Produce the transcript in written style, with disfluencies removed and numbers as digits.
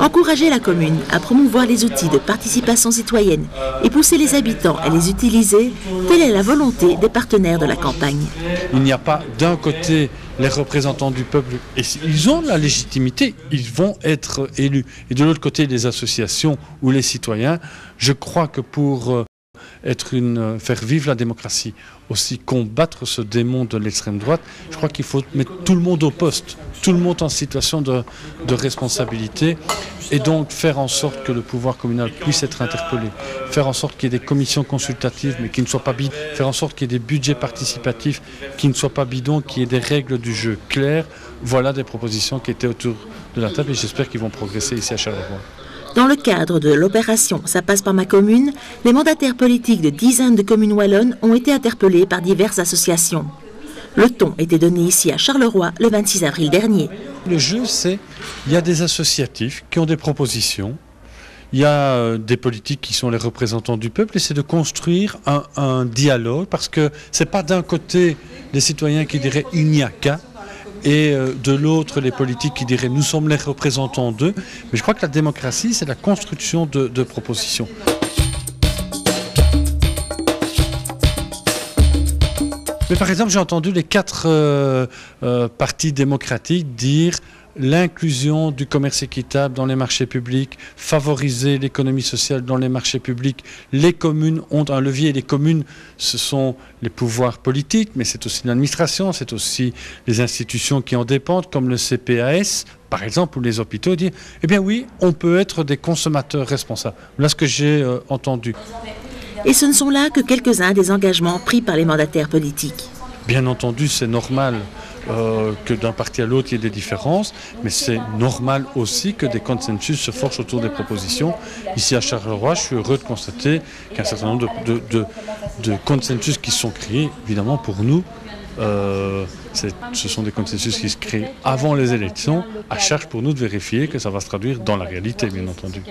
Encourager la commune à promouvoir les outils de participation citoyenne et pousser les habitants à les utiliser, telle est la volonté des partenaires de la campagne. Il n'y a pas d'un côté les représentants du peuple, et ils ont la légitimité, ils vont être élus. Et de l'autre côté, les associations ou les citoyens. Je crois que pour faire vivre la démocratie, aussi combattre ce démon de l'extrême droite, je crois qu'il faut mettre tout le monde au poste, tout le monde en situation de responsabilité, et donc faire en sorte que le pouvoir communal puisse être interpellé, faire en sorte qu'il y ait des commissions consultatives mais qui ne soient pas bidons, faire en sorte qu'il y ait des budgets participatifs qui ne soient pas bidons, qu'il y ait des règles du jeu claires. Voilà des propositions qui étaient autour de la table et j'espère qu'ils vont progresser ici à Charleroi. Dans le cadre de l'opération « Ça passe par ma commune », les mandataires politiques de dizaines de communes wallonnes ont été interpellés par diverses associations. Le ton était donné ici à Charleroi le 26 avril dernier. Le jeu, c'est il y a des associatifs qui ont des propositions, il y a des politiques qui sont les représentants du peuple et c'est de construire un dialogue parce que ce n'est pas d'un côté les citoyens qui diraient « il n'y a qu'à » et de l'autre les politiques qui diraient nous sommes les représentants d'eux. Mais je crois que la démocratie, c'est la construction de propositions. Mais par exemple, j'ai entendu les 4 partis démocratiques dire l'inclusion du commerce équitable dans les marchés publics, favoriser l'économie sociale dans les marchés publics. Les communes ont un levier. Les communes, ce sont les pouvoirs politiques, mais c'est aussi l'administration, c'est aussi les institutions qui en dépendent, comme le CPAS, par exemple, ou les hôpitaux, dire « Eh bien oui, on peut être des consommateurs responsables ». Voilà ce que j'ai entendu. Et ce ne sont là que quelques-uns des engagements pris par les mandataires politiques. Bien entendu, c'est normal que d'un parti à l'autre il y ait des différences, mais c'est normal aussi que des consensus se forgent autour des propositions. Ici à Charleroi, je suis heureux de constater qu'un certain nombre de consensus qui sont créés, évidemment pour nous, ce sont des consensus qui se créent avant les élections, à charge pour nous de vérifier que ça va se traduire dans la réalité, bien entendu.